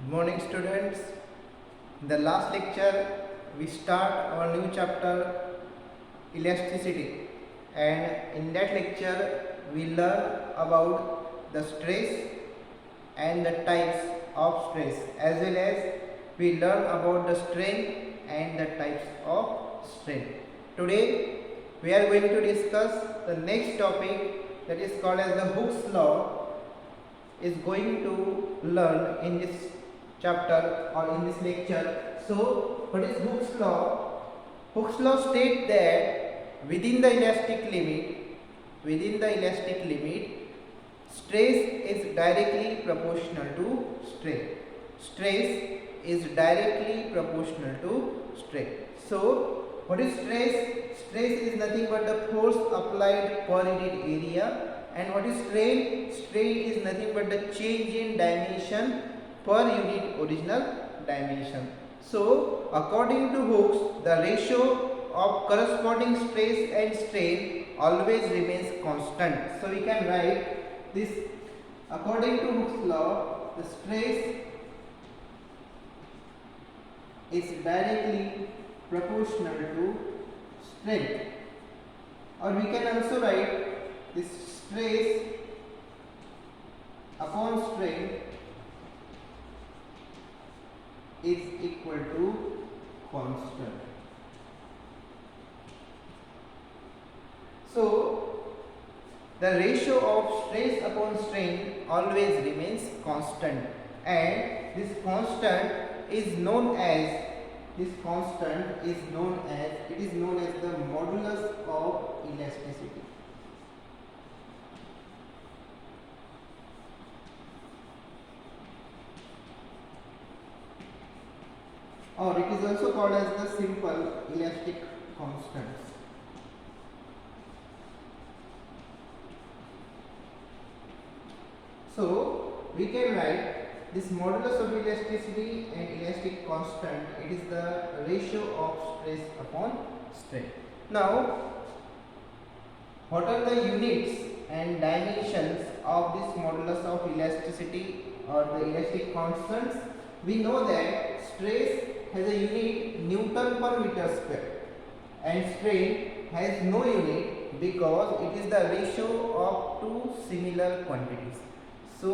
Good morning, students. In the last lecture, we start our new chapter elasticity, and in that lecture, we learn about the stress and the types of stress, as well as we learn about the strain and the types of strain. Today, we are going to discuss the next topic, that is called as the Hooke's law, is going to learn in this chapter or in this lecture. So, what is Hooke's law? Hooke's law states that within the elastic limit, stress is directly proportional to strain. Stress is directly proportional to strain. So, what is stress? Stress is nothing but the force applied per unit area. And what is strain? Strain is nothing but the change in dimension per unit original dimension. So, according to Hooke's, the ratio of corresponding stress and strain always remains constant. So, we can write this according to Hooke's law, the stress is directly proportional to strain. Or we can also write this stress upon strain is equal to constant. So, the ratio of stress upon strain always remains constant, and this constant is known as the modulus of elasticity. Or it is also called as the simple elastic constants. So, we can write this modulus of elasticity and elastic constant, it is the ratio of stress upon strain. Now, what are the units and dimensions of this modulus of elasticity or the elastic constants? We know that stress has a unit Newton per meter square and strain has no unit because it is the ratio of two similar quantities. So,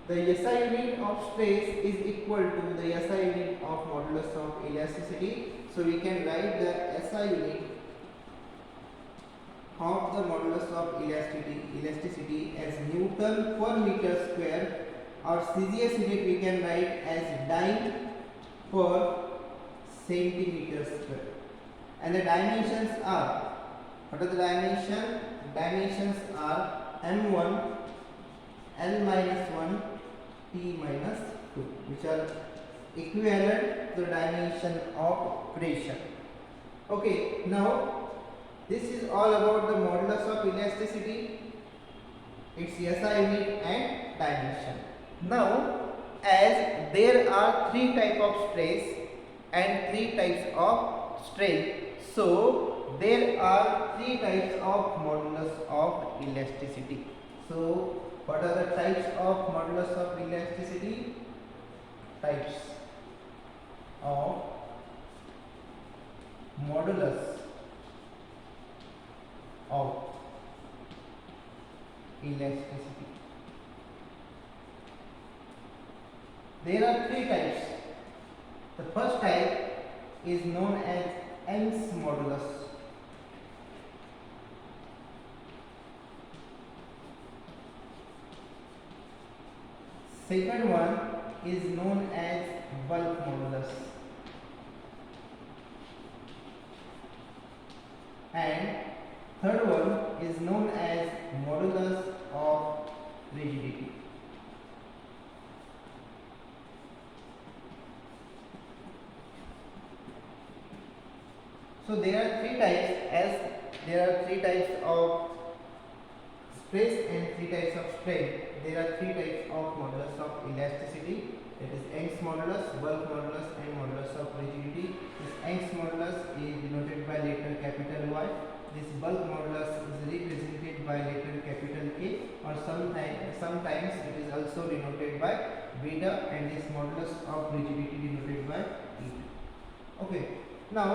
the SI unit of stress is equal to the SI unit of modulus of elasticity. So, we can write the SI unit of the modulus of elasticity as Newton per meter square, or CGS unit we can write as dyne per centimeter square. And the dimensions are, what are the dimensions? Dimensions are M1, L minus 1, P minus 2, which are equivalent to the dimension of pressure. Okay, now this is all about the modulus of elasticity, its SI unit and dimension. Now, as there are three types of stress and three types of strain, so there are three types of modulus of elasticity. So, what are the types of modulus of elasticity? Types of modulus of elasticity. There are three types. The first type is known as Young's modulus. Second one is known as bulk modulus. And third one is known as modulus of rigidity. So there are three types, as there are three types of stress and three types of strain. There are three types of modulus of elasticity, that is Young's modulus, bulk modulus and modulus of rigidity. This Young's modulus is denoted by letter capital Y, this bulk modulus is represented by letter capital K, or sometimes it is also denoted by beta, and this modulus of rigidity denoted by eta. Okay, now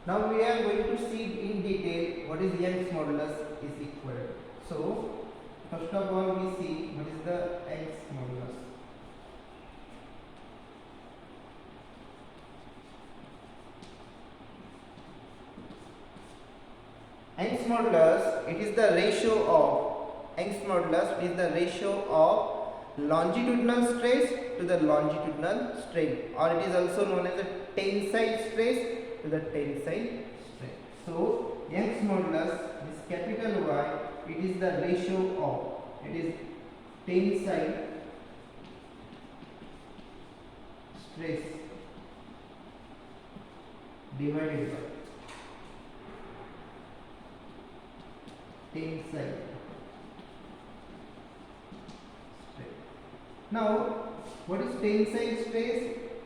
we are going to see in detail what is Young's modulus is equal to. So first of all we see what is the Young's modulus. Young's modulus, it is the ratio of Young's modulus is the ratio of longitudinal stress to the longitudinal strain, or it is also known as the tensile stress to the tensile strain. So Young's modulus is capital Y, it is the ratio of, it is tensile stress divided by tensile stress. Now what is tensile stress?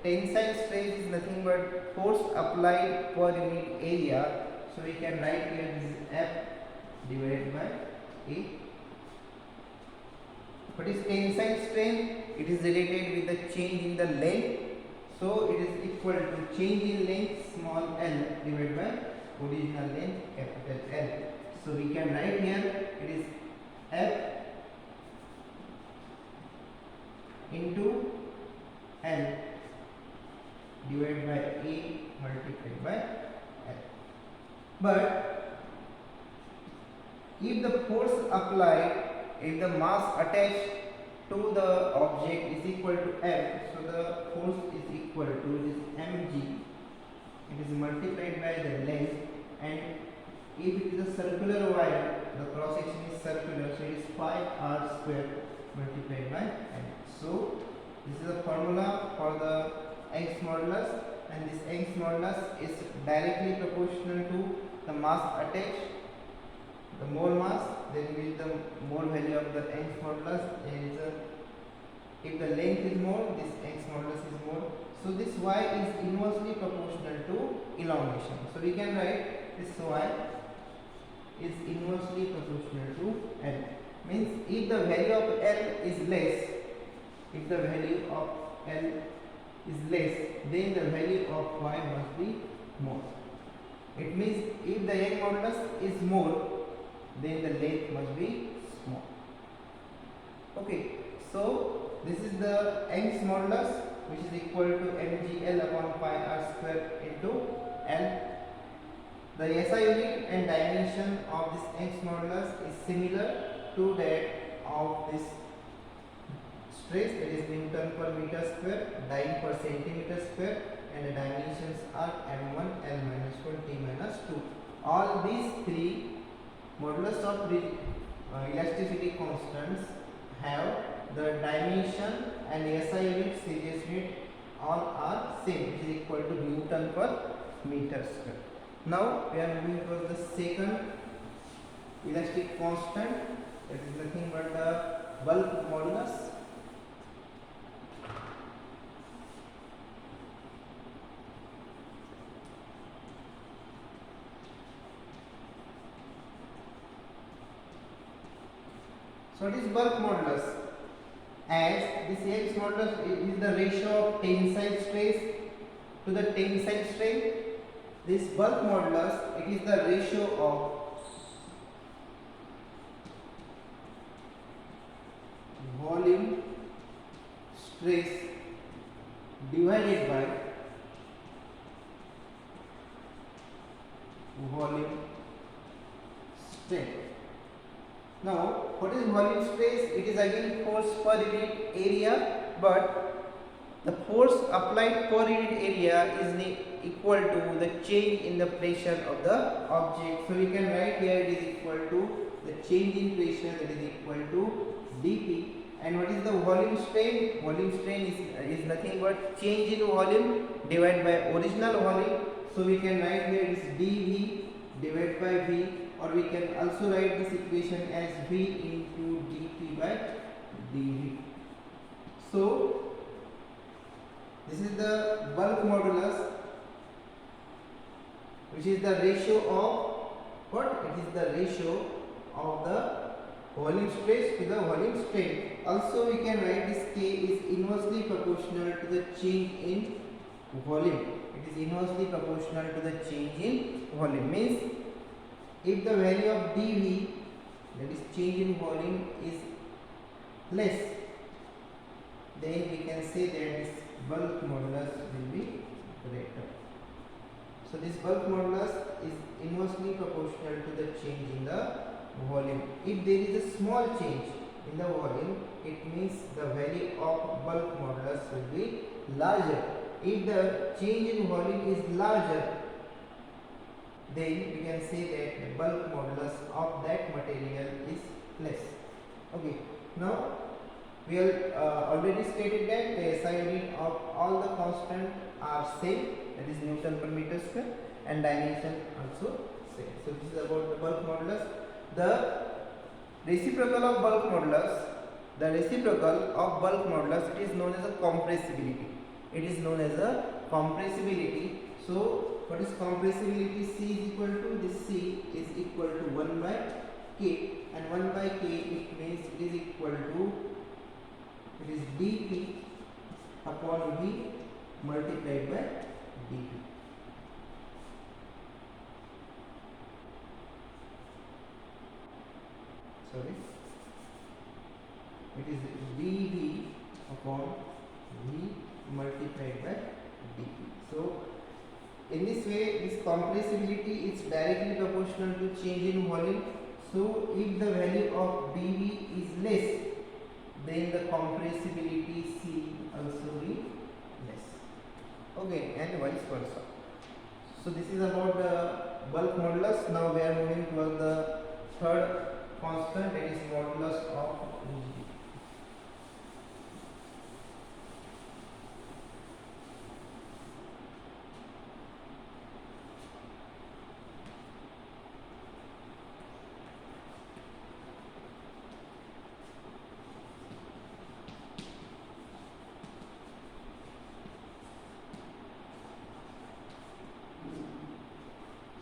Tensile stress is nothing but force applied per unit area. So we can write here this is F divided by A. What is tensile strain? It is related with the change in the length. So it is equal to change in length small l divided by original length capital L. So we can write here it is F into L divided by A multiplied by L. But if the force applied, if the mass attached to the object is equal to F, so the force is equal to this mg, it is multiplied by the length, and if it is a circular wire, the cross section is circular, so it is 5r square multiplied by m. So this is the formula for the Young's modulus, and this Young's modulus is directly proportional to the mass attached. The more mass, then will the more value of the Young's modulus, and if the length is more, this Young's modulus is more. So this y is inversely proportional to elongation. So we can write this y is inversely proportional to L. Means if the value of L is less, if the value of L is less, then the value of y must be more. It means if the Young's modulus is more, then the length must be small. Okay, so this is the Young's modulus, which is equal to mgl upon pi r square into L. The SI unit and dimension of this Young's modulus is similar to that of this stress, that is Newton per meter square, dyne per centimeter square, and the dimensions are m1, l minus 1, t minus 2. All these three modulus of elasticity constants have the dimension and SI unit, CGS unit, all are same, which is equal to Newton per meter square. Now we are moving to the second elastic constant, that is nothing but the bulk modulus. So it is bulk modulus, as this Young's modulus is the ratio of tensile stress to the tensile strain. This bulk modulus, it is the ratio of volume stress divided by volume strain. Now, what is volume stress? It is again force per unit area, but the force applied per unit area is equal to the change in the pressure of the object. So we can write here it is equal to the change in pressure, that is equal to dP. And what is the volume strain? Volume strain is nothing but change in volume divided by original volume. So we can write here it is dV divided by V, or we can also write this equation as V into dP by dV. So this is the bulk modulus, which is the ratio of what? It is the ratio of the volume stress to the volume strain. Also we can write this K is inversely proportional to the change in volume. It is inversely proportional to the change in volume. Means if the value of dV, that is change in volume, is less, then we can say that this bulk modulus will be greater. So this bulk modulus is inversely proportional to the change in the volume. If there is a small change in the volume, it means the value of bulk modulus will be larger. If the change in volume is larger, then we can say that the bulk modulus of that material is less. Okay, now we have already stated that the SI unit of all the constant are same, that is Newton per meter square, and dimension also same. So this is about the bulk modulus. The reciprocal of bulk modulus, it is known as a compressibility. It is known as a compressibility. So what is compressibility? C is equal to, this C is equal to 1 by K, and 1 by K it means it is equal to, it is dP upon V multiplied by dP. Sorry, it is dV upon V multiplied by dP. So in this way, this compressibility is directly proportional to change in volume. So if the value of dV is less, then the compressibility C also be less. Okay, and vice versa. So this is about the bulk modulus. Now we are moving towards the third constant, that is modulus of rigidity.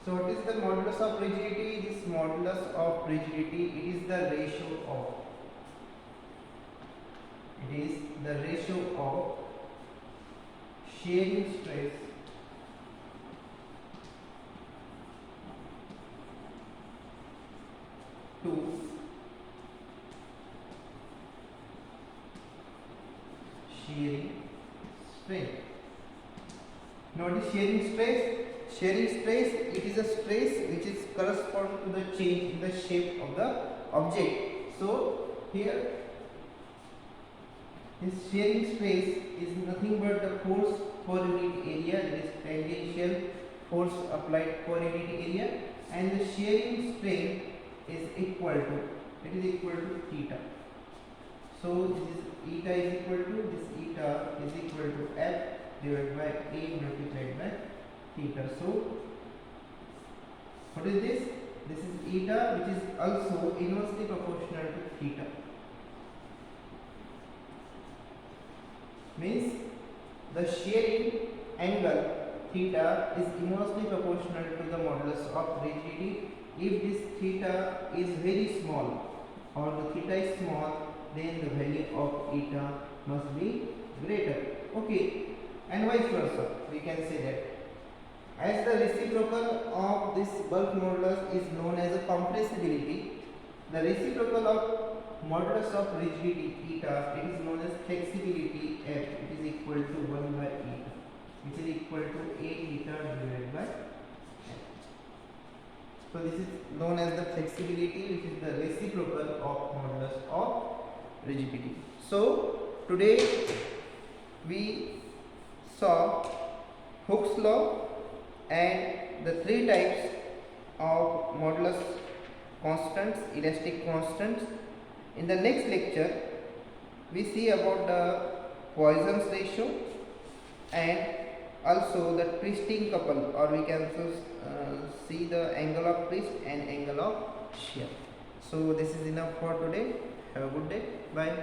So what is the modulus of rigidity? This modulus of rigidity, it is the ratio of shearing stress to shearing strain. Now what is shearing stress? Shearing stress, it is a stress which is correspond to the change in the shape of the object. So here this shearing stress is nothing but the force per unit area, that is tangential force applied per unit area, and the shearing strain is equal to theta. So this is eta is equal to F divided by A multiplied by theta. So what is this? This is eta, which is also inversely proportional to theta. Means the shearing angle theta is inversely proportional to the modulus of rigidity. If this theta is very small or the theta is small, then the value of eta must be greater. Okay, and vice versa, we can say that. As the reciprocal of this bulk modulus is known as a compressibility, the reciprocal of modulus of rigidity eta, it is known as flexibility F. It is equal to 1 by eta, which is equal to A theta divided by F. So this is known as the flexibility, which is the reciprocal of modulus of rigidity. So today we saw Hooke's law and the three types of modulus constants, elastic constants. In the next lecture, we see about the Poisson's ratio and also the twisting couple, or we can also see the angle of twist and angle of shear. So this is enough for today. Have a good day. Bye.